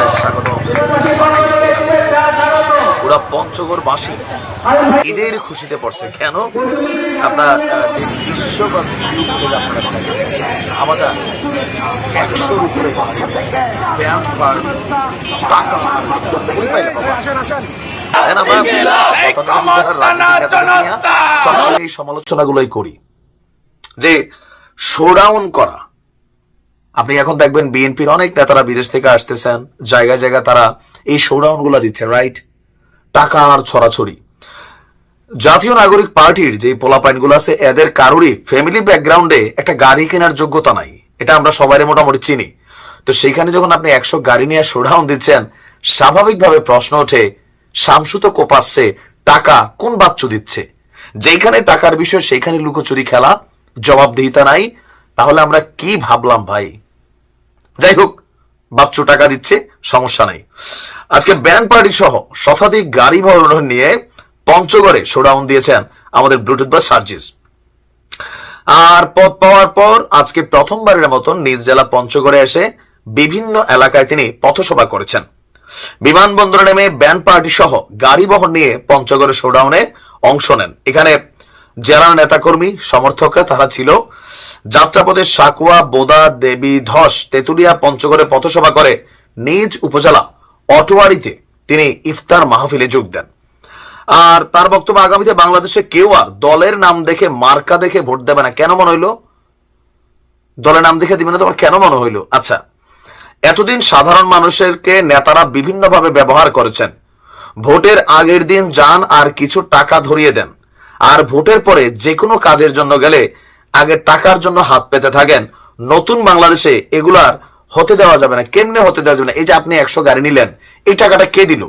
জানায় স্বাগত। পুরা পঞ্চগড়বাসী ঈদের খুশিতে পড়ছে। কেন? আপনার যে দৃশ্য বা ভিডিও ফুটেজ আপনারা সাইডে দেখছেন, আমাদের 100-র উপরে বাড়ি, ব্যাংক বাড়ি, টাকা ওই পাইলে বাবা। এই সমালোচনাগুলোই করি যে শোডাউন করা। আপনি এখন দেখবেন বিএনপির অনেক নেতারা বিদেশ থেকে আসতেছেন, জায়গায় জায়গায় তারা এই শোডাউন গুলা দিচ্ছে, রাইট? টাকা আর ছড়াছড়ি। জাতীয় নাগরিক পার্টির যে পোলাপাইন গুলো আছে, এদের কারোরই ফ্যামিলি ব্যাকগ্রাউন্ডে একটা গাড়ি কেনার যোগ্যতা নাই, এটা আমরা সবাই মোটামুটি চিনি। তো সেইখানে যখন আপনি 100 গাড়ি নিয়ে শোডাউন দিচ্ছেন, স্বাভাবিকভাবে প্রশ্ন ওঠে, শামসু তো কোপাচ্ছে, টাকা কোন বাচ্চু দিচ্ছে? যেখানে টাকার বিষয় সেখানে লুকোচুরি খেলা, জবাবদিহিতা নাই। তাহলে আমরা কি ভাবলাম ভাই? যাই হোক, বাচ্চু টাকা দিচ্ছে, সমস্যা নাই। আজকে ব্যান্ড পার্টি সহ শতাধিক গাড়ি বহন নিয়ে পঞ্চগড়ে শোডাউন দিয়েছেন আমাদের ব্লুটুথ বা সার্জিস। আর পদ পাওয়ার পর আজকে প্রথমবারের মতন নিজ জেলা পঞ্চগড়ে এসে বিভিন্ন এলাকায় তিনি পথসভা করেছেন। বিমানবন্দরে নেমে ব্যান্ড পার্টি সহ গাড়ি বহন নিয়ে পঞ্চগড়ে শোডাউনে অংশ নেন। এখানে জেলার নেতাকর্মী সমর্থকরা তারা ছিল। যাত্রাপথে সাকুয়া, বোদা, দেবী, ধস, তেতুলিয়া, পঞ্চগড়ে পথসভা করে নিজ উপজেলা অটোয়ারিতে তিনি ইফতার মাহফিলে যোগ দেন। আর তার বক্তব্য, আগামীতে বাংলাদেশে কেউ আর দলের নাম দেখে, মার্কা দেখে ভোট দেবে না। কেন মনে হইলো দলের নাম দেখে দিবে না? তোমার কেন মনে হইলো? আচ্ছা, এতদিন সাধারণ মানুষেরকে নেতারা বিভিন্নভাবে ব্যবহার করেছেন। ভোটের আগের দিন যান আর কিছু টাকা ধরিয়ে দেন, আর ভোটের পরে যে কোনো কাজের জন্য গেলে আগে টাকার জন্য হাত পেতে থাকেন। নতুন বাংলাদেশে এগুলার হতে দেওয়া যাবে না। কেমনে হতে দেওয়া যাবে না? এই যে আপনি 100 গাড়ি নিলেন, এই টাকাটা কে দিল?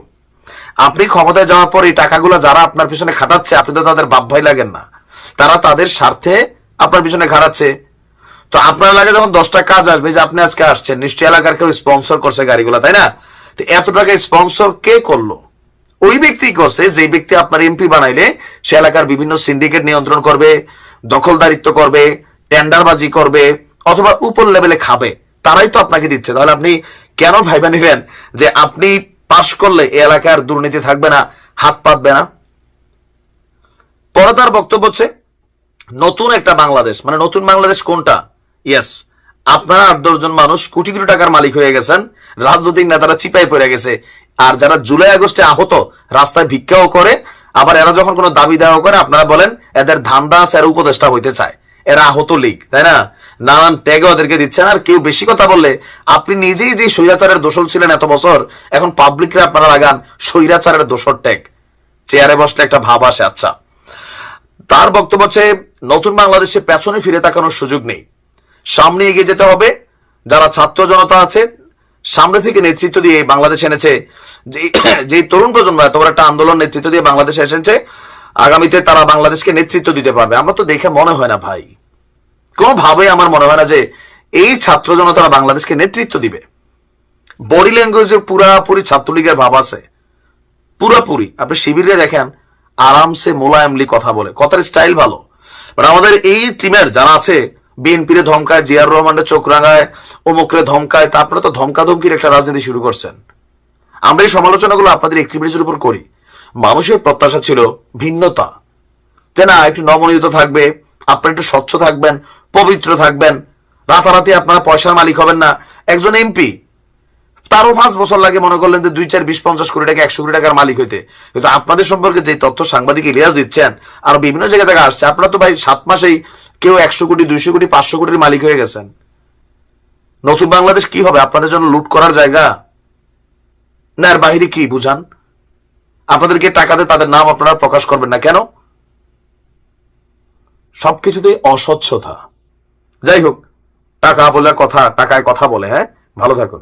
আপনি ক্ষমতায় যাওয়ার পর এই টাকাগুলো যারা আপনার পিছনে খাটাচ্ছে, আপনি তো তাদের বাপ ভাই লাগেন না, তারা তাদের স্বার্থে আপনার পিছনে খাটাচ্ছে। তো আপনার লাগে যখন 10টা কাজ আসবে, যে আপনি আজকে আসছেন, নিশ্চয় এলাকার কেউ স্পন্সর করছে গাড়িগুলো, তাই না? তো এত টাকা স্পন্সর কে করলো? ওই ব্যক্তি করছে যে ব্যক্তি আপনার এমপি বানাইলে সে এলাকার বিভিন্ন সিন্ডিকেট নিয়ন্ত্রণ করবে, দখলদারিত্ব করবে, টেন্ডারবাজি করবে, অথবা উপর লেভেলে খাবে, তারাই তো আপনাকে দিচ্ছে। তাহলে আপনি কেন ভাইবা নিবেন যে আপনি পাশ করলে এই এলাকার দুর্নীতি থাকবে না, হাত পাতবে না? পরে তার বক্তব্য হচ্ছে নতুন একটা বাংলাদেশ, মানে নতুন বাংলাদেশ কোনটা? ইয়েস, আপনারা 8-10 জন মানুষ কোটি কোটি টাকার মালিক হয়ে গেছেন, রাজনৈতিক নেতারা চিপাই পড়ে গেছে। আর যারা জুলাই আগস্টে আহত, রাস্তায় ভিক্ষাও করে, আবার এরা যখন কোনো দাবি দেওয়া করে আপনারা বলেন এদের ধান্দা আছে, এরা উপদেষ্টা হইতে চায়, এরা আহত লীগ, তাই না? নানান ট্যাগে ওদেরকে দিচ্ছেন। আর কেউ বেশি কথা বললে, আপনি নিজেই যে স্বৈরাচারের দোষর ছিলেন এত বছর, এখন পাবলিকরে আপনারা লাগান স্বৈরাচারের দোষর ট্যাগ। চেয়ারে বসলে একটা ভাব আসে। আচ্ছা, তার বক্তব্য হচ্ছে নতুন বাংলাদেশে পেছনে ফিরে তাকানোর সুযোগ নেই, সামনে এগিয়ে যেতে হবে। যারা ছাত্র জনতা আছে, সামনে থেকে নেতৃত্ব দিয়ে বাংলাদেশ এনেছে, যে তরুণ প্রজন্ম এত বড় একটা আন্দোলন নেতৃত্ব দিয়ে বাংলাদেশে এসেছে, আগামীতে তারা বাংলাদেশকে নেতৃত্ব দিতে পারবে। আমরা তো দেখে মনে হয় না ভাই, কোনোভাবে আমার মনে হয় না যে এই ছাত্র জনতারা বাংলাদেশকে নেতৃত্ব দিবে। বডি ল্যাঙ্গুয়েজে পুরাপুরি ছাত্রলীগের ভাব আছে, পুরাপুরি। আপনি শিবিরে দেখেন, আরামসে মোলায়েমলি কথা বলে, কথার স্টাইল ভালো। বাট আমাদের এই টিমের যারা আছে, বিএনপিরে ধমকায়, জিয়ার রহমানের চোখ রাঙায়, অমুকরে ধমকায়, তারপরে তো ধমকাধমকির একটা রাজনীতি শুরু করছেন। আমরা এই সমালোচনাগুলো আপনাদের অ্যাক্টিভিটির উপর করি। মানুষের প্রত্যাশা ছিল ভিন্নতা, যে না একটু নমনীয়তা থাকবে, আপনারা একটু স্বচ্ছ থাকবেন, পবিত্র থাকবেন, রাতারাতি আপনারা পয়সার মালিক হবেন না। একজন এমপি, তারও 5 বছর লাগে মনে করলেন যে 2, 4, 20, 50 কোটি টাকা, 100 কোটি টাকার মালিক হইতে। কিন্তু আপনাদের সম্পর্কে যে তথ্য সাংবাদিক ইলিয়াস দিচ্ছেন, আর বিভিন্ন জায়গা থেকে আসছে, আপনারা তো ভাই 7 মাসেই কেউ 100 কোটি, 200 কোটি, 500 কোটির মালিক হয়ে গেছেন। নতুন বাংলাদেশ কি হবে? আপনাদের জন্য লুট করার জায়গা না? এর বাহিরে কি বুঝান? আপনাদেরকে টাকাতে তাদের নাম আপনারা প্রকাশ করবেন না কেন? সবকিছুতেই অস্বচ্ছতা। যাই হোক, টাকা বলে কথা, টাকায় কথা বলে। হ্যাঁ, ভালো থাকুন।